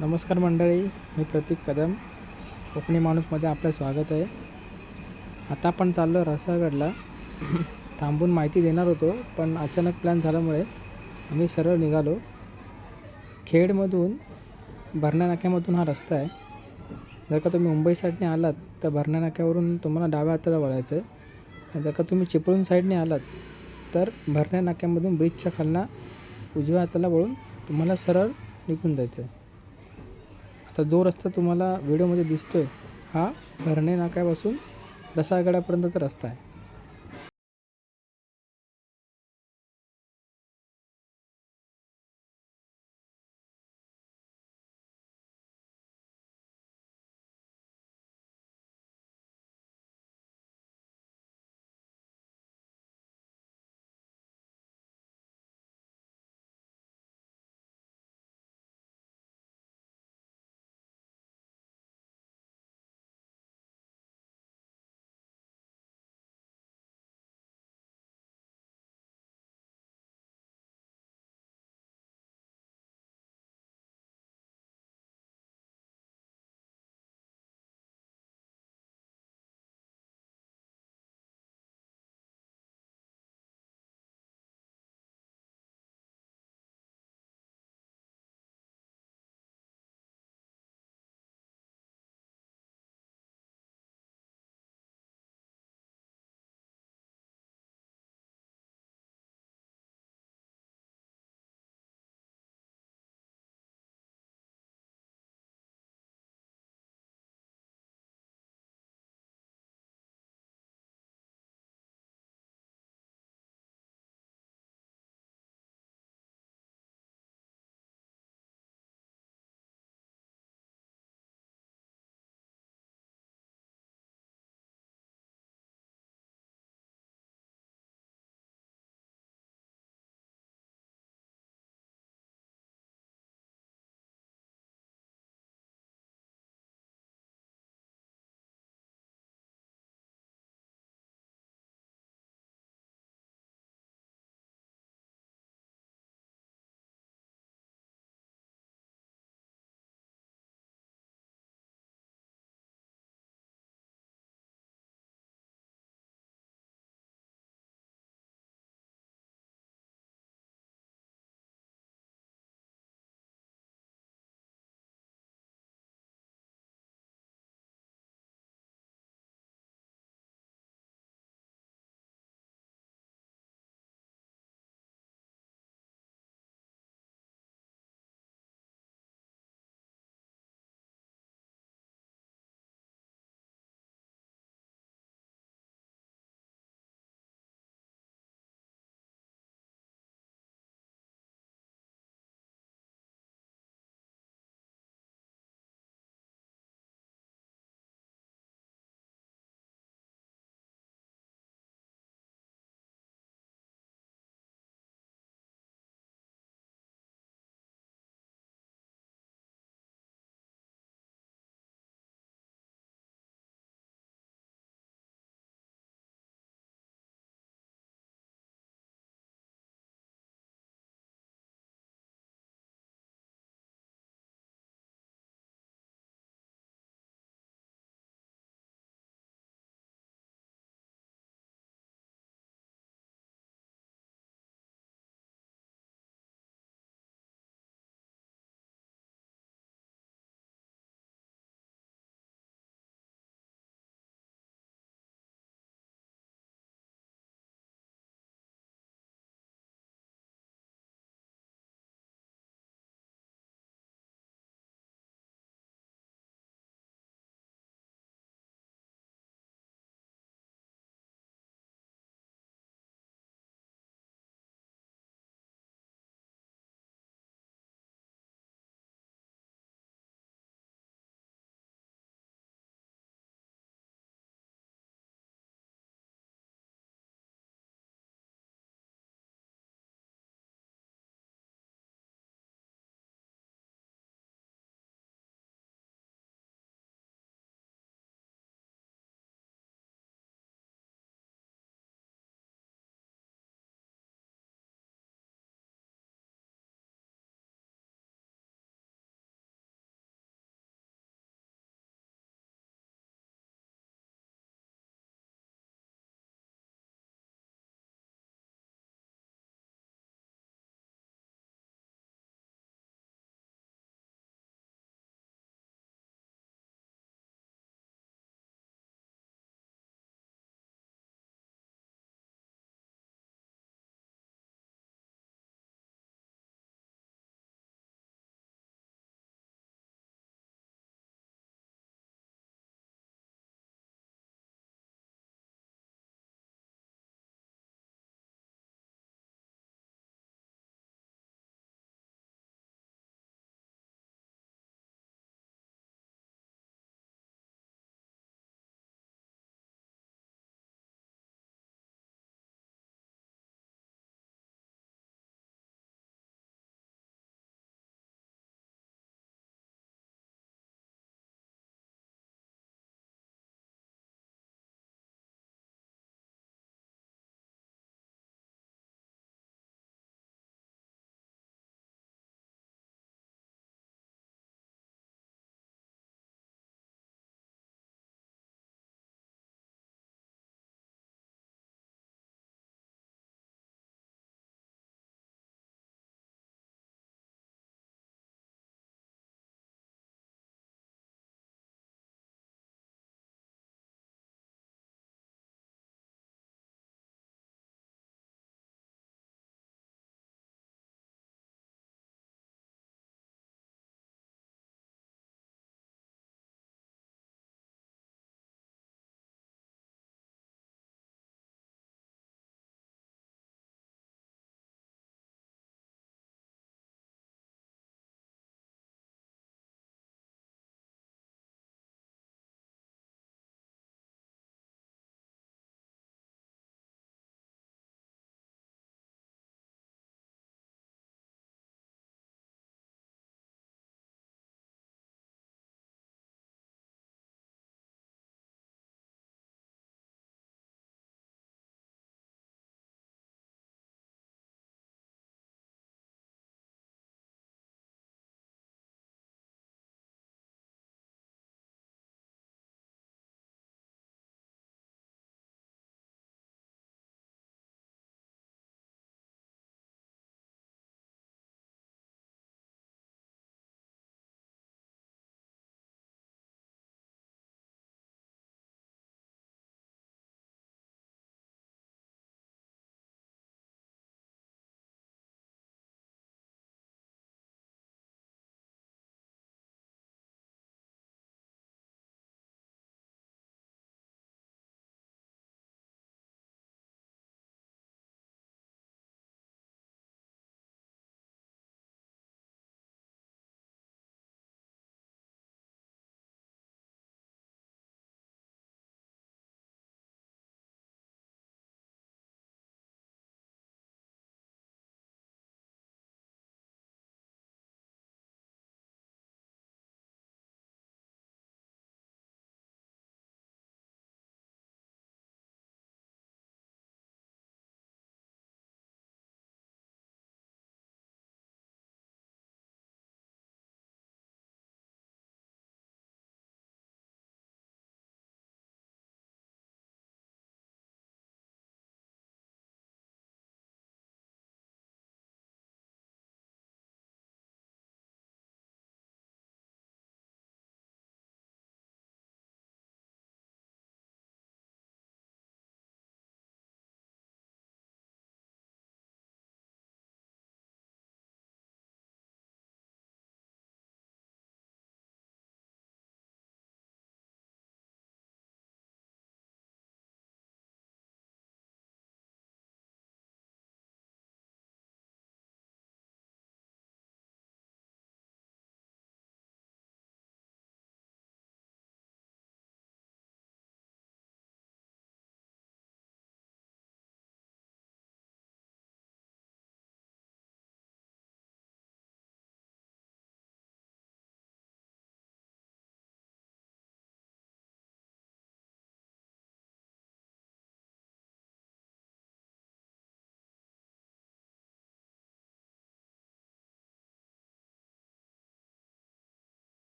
नमस्कार मंडळी, मी प्रतीक कदम. कोकणी माणूसमध्ये आपलं स्वागत आहे. आता आपण चाललो रसागडला. थांबून माहिती देणार होतो, पण अचानक प्लॅन झाल्यामुळे आम्ही सरळ निघालो. खेडमधून भरण्या नाक्यामधून हा रस्ता आहे. जर का तुम्ही मुंबई साईडने आलात तर भरण्या नाक्यावरून तुम्हाला डाव्या हाताला वळायचं आहे. आणि जर का तुम्ही चिपळूण साईडने आलात तर भरण्या नाक्यामधून ब्रिजच्या खालना उजव्या हाताला वळून तुम्हाला सरळ निघून जायचं आहे. आता जो रस्ता तुम्हाला व्हिडिओमध्ये दिसतो आहे हा भरणे नाक्यापासून रसाळगडापर्यंतचा रस्ता आहे.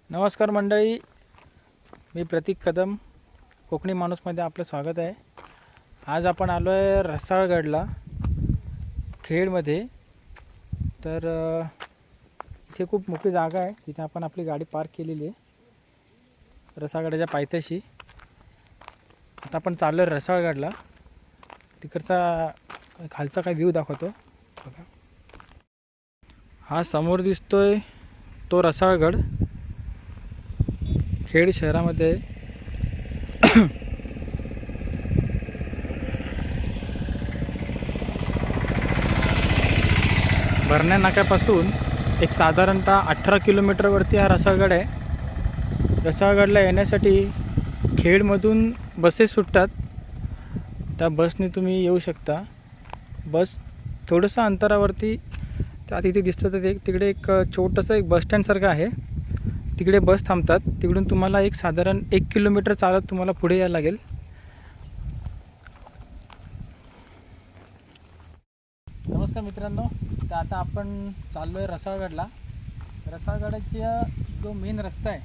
नमस्कार मंडळी, मी प्रतीक कदम, कोकणी माणूसमध्ये आपलं स्वागत आहे. आज आपण आलो आहे रसाळगडला, खेडमध्ये. तर इथे खूप मोठी जागा आहे, तिथे आपण आपली गाडी पार्क केलेली आहे रसाळगडाच्या पायथ्याशी. आता आपण चाललो आहे रसाळगडला. तिकडचा खालचा काय व्ह्यू दाखवतो बघा. हा समोर दिसतोय तो रसाळगड, खेड शहरामध्ये. भरण्या नाक्यापासून एक साधारणतः 18 किलोमीटरवरती हा रसाळगड आहे. रसाळगडला येण्यासाठी खेडमधून बसेस सुटतात, त्या बसने तुम्ही येऊ शकता. बस थोडंसं अंतरावरती त्या तिथे दिसतं, तर तिकडे एक छोटंसं एक बसस्टँडसारखं आहे, तिकडे बस थांबतात. तिकडून तुम्हाला एक साधारण 1 किलोमीटर चालत तुम्हाला पुढे यायला लागेल. नमस्कार मित्रांनो, तर आता आपण चाललो आहे रसाळगडला. रसाळगडाचा जो मेन रस्ता आहे,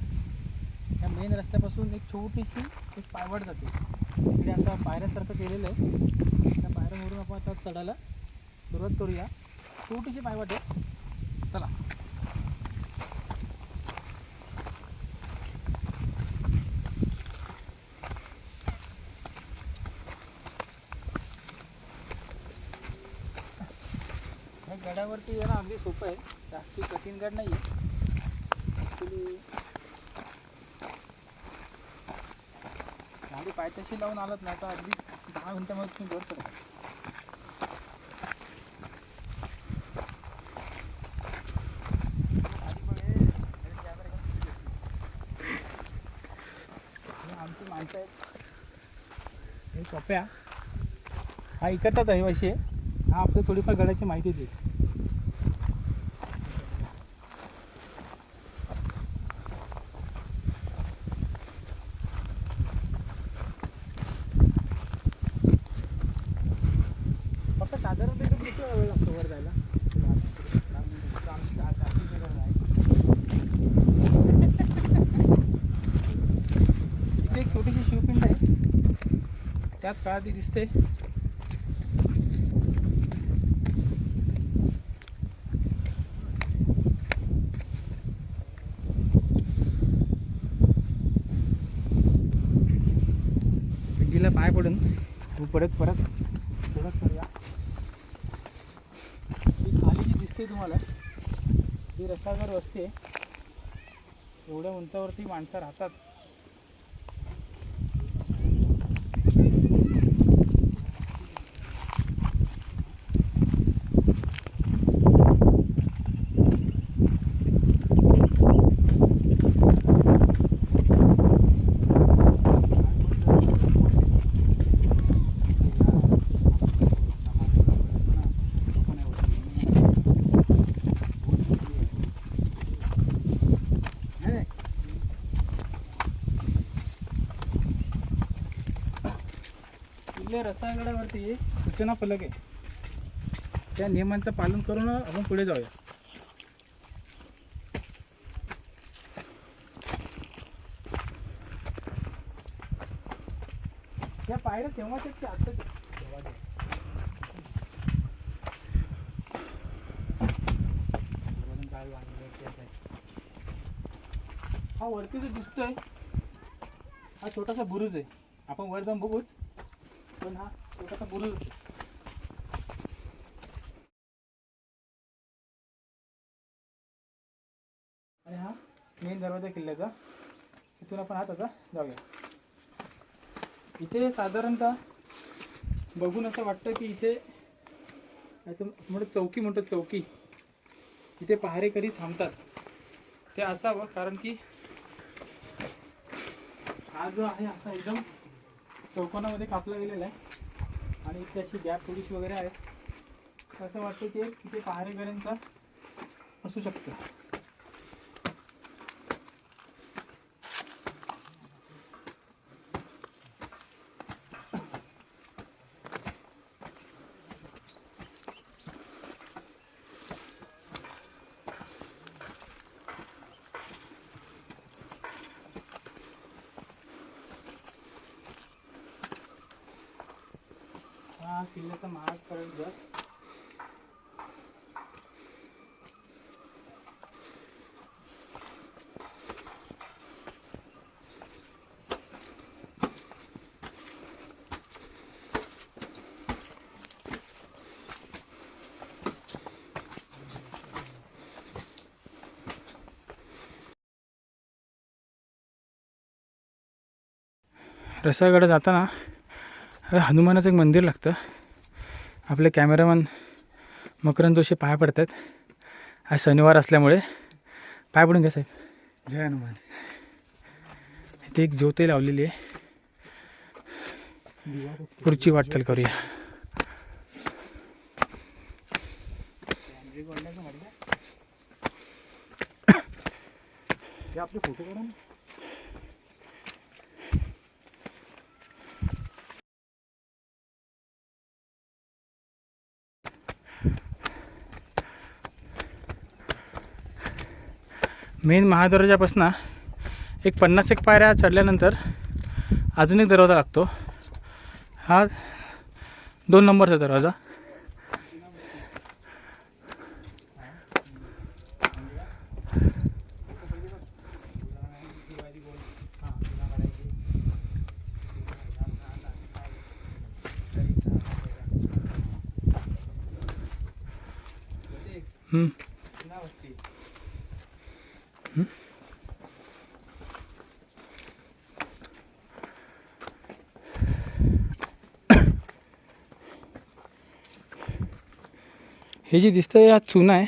त्या मेन रस्त्यापासून एक छोटीशी एक पायवाट जाते. तिकडे असं पायऱ्यासारखं केलेलं आहे. त्या पायऱ्यावरून आपण आता चढायला सुरुवात करूया. छोटीशी पायवाट आहे, चला. गडावरती येणं अगदी सोपं आहे, जास्ती कठीण गड नाही आहे ॲक्च्युली. गाडी पायथ्याशी लावून आलात नाही तर अगदी 10 मिनिटामध्ये तुम्ही वर चढता. आमची माणसं आहेत हे कप्या, हा इकडचाच रहिवासी आहे. हा आपलं थोडीफार गडाची माहिती देईल. फक्त साधारणतः इथे किती वेळ लागतो वर जायला? इथे एक छोटीशी शिवपिंड आहे, त्याच काळात ती दिसते. पिंडीला पाय पडून परत थोडं करूया. ही खाली जी दिसते तुम्हाला, ही रसाळगड वस्ती आहे. एवढ्या उंचावरती माणसं राहतात. रसाळगडावरती सूचना फलक आहे, त्या नियमांचं पालन करून आपण पुढे जाऊया. या पायऱ्या तेव्हाच आहेत की आत्ताच? हा वरती जो दिसतोय हा छोटासा बुरुज आहे. आपण वर जाऊन बघूच, पण हा छोटासा बुरुज आहे. आणि हा मेन दरवाजा किल्ल्याचा, तिथून आपण आता जाऊया. इथे साधारणतः बघून असं वाटतं की इथे याचं म्हणतो चौकी म्हणतो, चौकी. इथे पहारेकरी थांबतात. ते असावं कारण की हा जो आहे असा एकदम चौकोनामध्ये कापला गेलेला आहे आणि इथे अशी गॅप थोडीशी वगैरे आहे. असं वाटतं की इथे पहारेकऱ्यांचा असू शकतं. हा किल्ल्याचा महाराज करंज. रसागड जाताना हनुमानाचं एक मंदिर लागतं. आपले कॅमेरामॅन मकरंद जोशी पाय पडतात. आज शनिवार असल्यामुळे पाय पडून घ्या साहेब. जय हनुमान. इथे एक ज्योतही लावलेली आहे. पुढची वाटचाल करूया. आपले फोटो काढा. मेन महादरवाजापासून एक 50 पायऱ्या चढल्यानंतर अजून एक दरवाजा लागतो. हा 2 नंबरचा दरवाजा. हे जे दिसतं हा चुना आहे.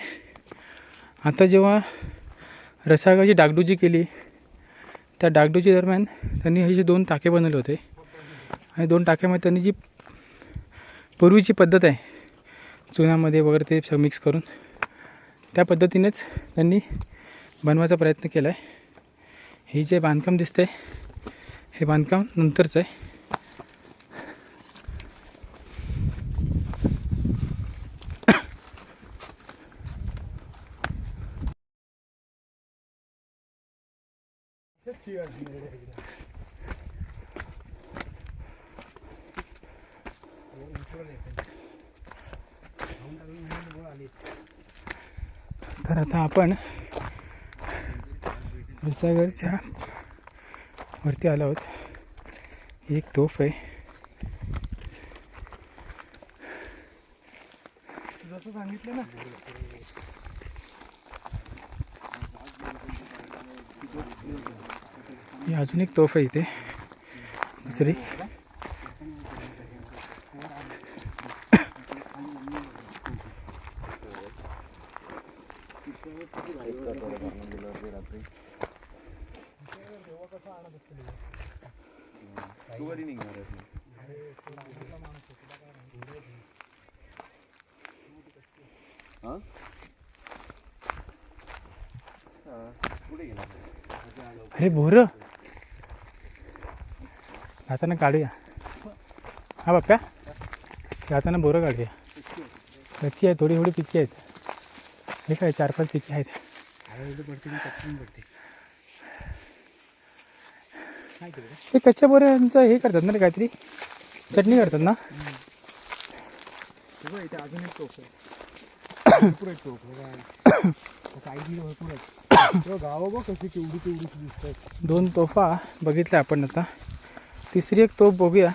आता जेव्हा रसागडची डागडुजी केली त्या डागडुजी दरम्यान त्यांनी हे जे 2 टाके बनवले होते आणि 2 टाक्यामध्ये त्यांनी जी पूर्वीची पद्धत आहे चुन्यामध्ये वगैरे ते मिक्स करून त्या पद्धतीनेच त्यांनी बनवायचा प्रयत्न केला आहे. हे जे बांधकाम दिसतंय हे बांधकाम नंतरचं आहे. तर आता आपण रसागडच्या वरती आलो आहोत. एक तोफ आहे. जसं सांगितलं ना ही अजून एक तोफ आहे इथे दुसरी. अरे बोर जाताना काढूया. हा बाप्या जाताना बोरं काढूया. कच्ची आहे थोडी पिकी आहेत. हे काय 4-5 पिकी आहेत. ते कच्च्या बोऱ्यांचं हे करतात ना रे काहीतरी चटणी करतात ना. इथे अजून एक टोक आहे. भरपूर एक टोक काही भरपूर आहेत. गावं बघ कशी केवढी दिसत आहेत. 2 तोफा बघितल्या आपण. आता तिसरी एक तोफ बघूया.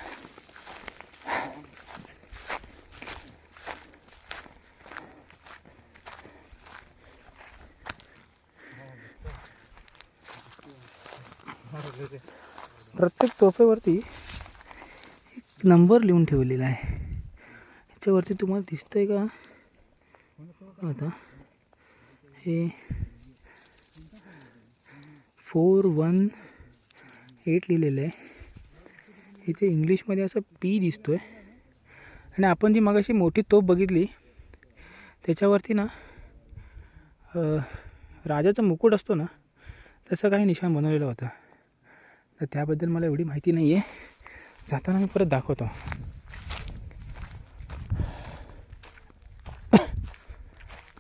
प्रत्येक तोफेवरती एक नंबर लिहून ठेवलेला आहे. याच्यावरती तुम्हाला दिसतंय का आता हे 418 लिहिलेलं आहे. इथे इंग्लिशमध्ये असं पी दिसतोय. आणि आपण जी मगाशी मोठी तोफ बघितली त्याच्यावरती ना राजाचा मुकुट असतो ना तसं काही निशाण बनवलेलं होतं. तर त्याबद्दल मला एवढी माहिती नाही आहे. जाताना मी परत दाखवतो.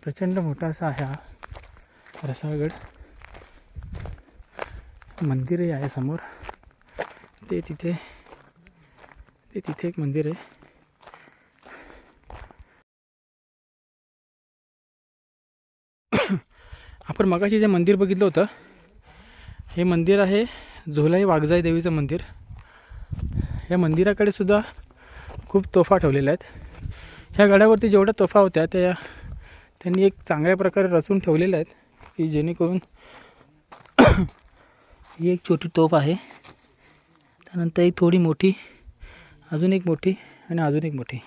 प्रचंड मोठा असा आहे हा रसागड. मंदिरही आहे समोर. ते तिथे एक मंदिर आहे. आपण मगाशी जे मंदिर बघितलं होतं हे मंदिर आहे झोलाई वाघजाई देवीचं मंदिर. या मंदिराकडे सुद्धा खूप तोफा ठेवलेल्या आहेत. ह्या गडावरती जेवढ्या तोफा होत्या त्या त्यांनी एक चांगल्या प्रकारे रचून ठेवलेल्या आहेत की जेणेकरून ही एक छोटी तोफ आहे, त्यानंतर एक थोडी मोठी, अजून एक मोठी आणि अजून एक मोठी.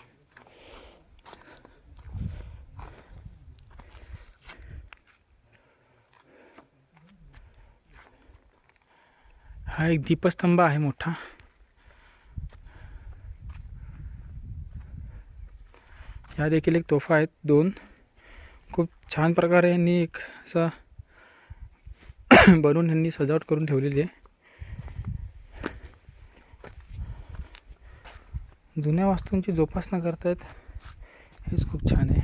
हा एक दीपस्तंभ आहे मोठा. ह्या देखील एक तोफा आहेत 2. खूप छान प्रकारे यांनी एक असा बनवून यांनी सजावट करून ठेवलेली आहे. जुन्या वास्तूंची जोपासना करतायत, हेच खूप छान आहे.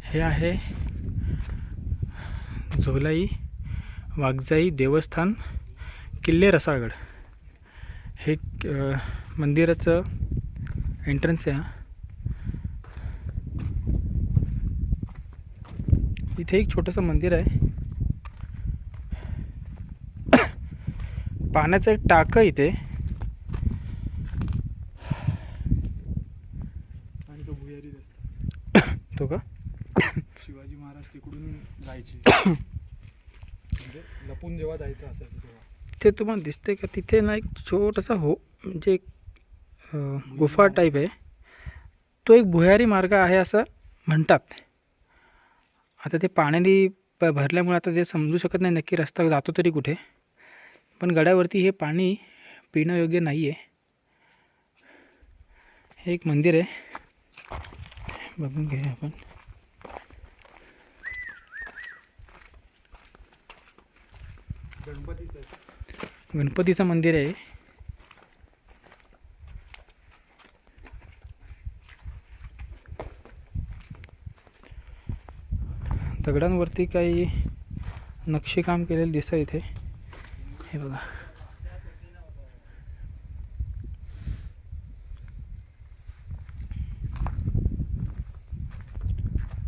हे आहे झोलाई वाघजाई देवस्थान किल्ले रसाळगड. हे मंदिराचं एंट्रन्स आहे. इथे एक छोटंसं मंदिर आहे. पाण्याचं एक टाकं इथे. आणि तो भुयारी रस्ता तो का शिवाजी महाराज तिकडून जायचे म्हणजे लपून जेव्हा जायचं असायचं तेव्हा. ते तुम्हाला दिसते का तिथे ना एक छोटासा म्हणजे एक गुफा टाईप आहे. तो एक भुयारी मार्ग आहे असं म्हणतात. आता ते पाण्याने भरल्यामुळे आता ते समजू शकत नाही नक्की रस्ता जातो तरी कुठे, पण गडावरती हे पाणी पिणं योग्य नाही आहे. हे एक मंदिर आहे, बघून घेऊया आपण. गणपतीचं मंदिर आहे. दगडांवरती काही नक्षीकाम केलेलं दिसतं इथे. हे बघा,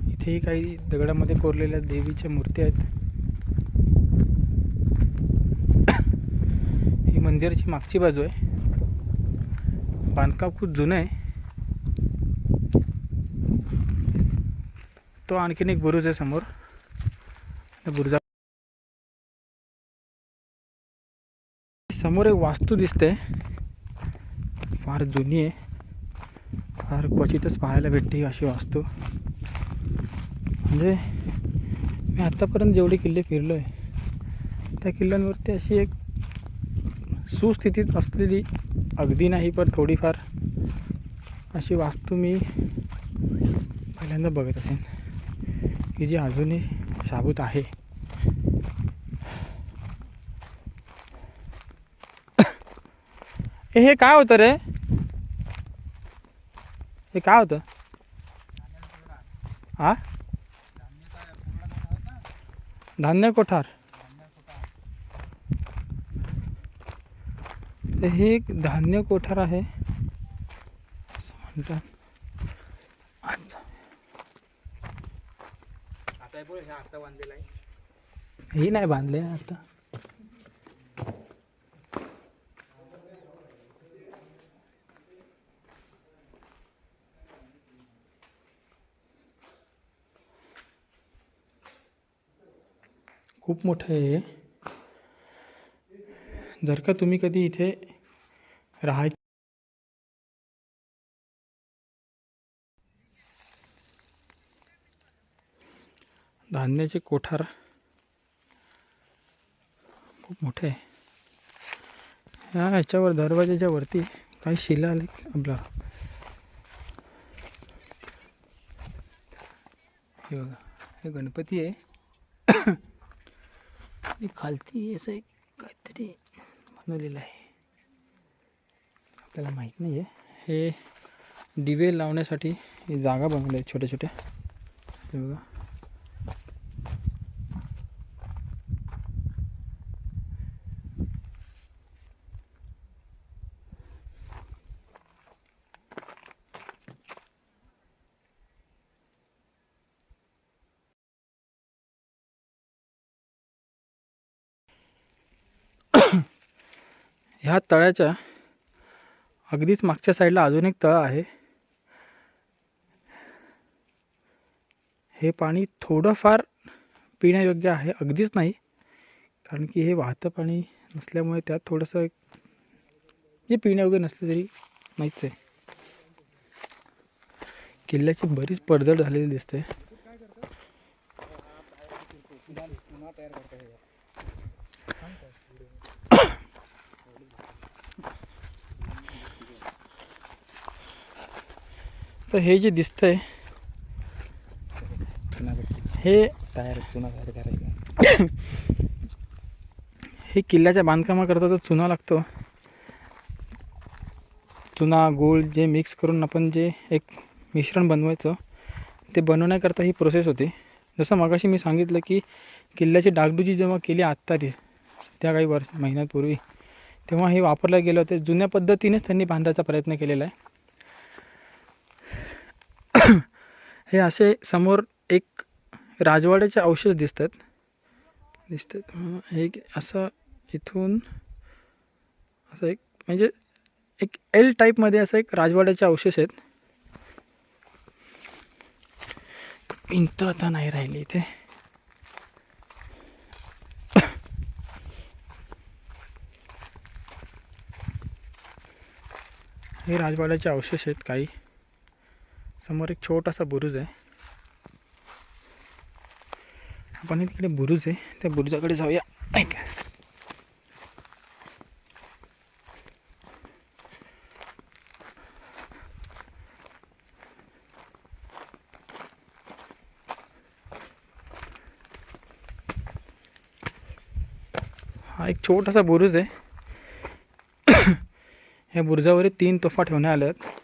इथेही काही दगडामध्ये कोरलेल्या देवीच्या मूर्ती आहेत. ही मंदिराची मागची बाजू आहे. बांधकाम खूप जुनं आहे. तो आणखीन एक बुरुज आहे समोर. बुरुजा समोर एक वास्तू दिसते, फार जुनी आहे. फार क्वचितच पाहायला भेटते अशी वास्तू. म्हणजे मी आत्तापर्यंत जेवढे किल्ले फिरलो आहे त्या किल्ल्यांवरती अशी एक सुस्थितीत असलेली, अगदी नाही पण थोडीफार अशी वास्तू मी पहिल्यांदा बघत असेन की जी अजूनही शाबूत आहे. हे काय होतं रे? हे काय होतं? हा, धान्य कोठार. हे एक धान्य कोठार आहे असं म्हणतात. आता बांधलेला आहे, हे नाही बांधले आता. खूप मोठं आहे. जर का तुम्ही कधी इथे राहायचं धान्याचे कोठार खूप मोठे आहे. ह्याच्यावर दरवाजाच्या वरती काही शिलालेख आपला हे बघा, हे गणपती आहे. आणि खालती असं एक काहीतरी बनवलेलं आहे, आपल्याला माहीत नाही आहे. हे दिवे लावण्यासाठी ही जागा बनवली आहे छोट्या छोट्या. हे बघा, ह्या तळ्याच्या अगदीच मागच्या साईडला अजून एक तळ आहे. हे पाणी थोडंफार पिण्यायोग्य आहे, अगदीच नाही, कारण की हे वाहतं पाणी नसल्यामुळे त्यात थोडंसं जे पिण्यायोग्य नसलं तरी माहीच आहे. किल्ल्याची बरीच पडझड झालेली दिसते. तर हे जे दिसतंय हे हे किल्ल्याच्या बांधकामाकरता जो चुना लागतो, चुना गूळ जे मिक्स करून आपण जे एक मिश्रण बनवायचं, ते बनवण्याकरता ही प्रोसेस होती. जसं मगाशी मी सांगितलं की किल्ल्याची डागडुजी जेव्हा केली आत्ता त्या काही महिन्यांपूर्वी, तेव्हा हे वापरलं गेलं होतं. जुन्या पद्धतीनेच त्यांनी बांधायचा प्रयत्न केलेला आहे. हे असे समोर एक राजवाड्याचे अवशेष दिसतात. हे असं इथून असं एक म्हणजे एक एल टाईपमध्ये असं एक राजवाड्याचे अवशेष आहेत. भिंत आता नाही राहिली इथे. हे राजवाड्याचे अवशेष आहेत काही. समोर एक छोटासा बुरुज आहे. आपण तिकडे बुरुज आहे, त्या बुरुजाकडे जाऊया. ऐक, हा एक छोटासा बुरुज आहे. ह्या बुरुजावर 3 तोफा ठेवण्यात आल्या आहेत.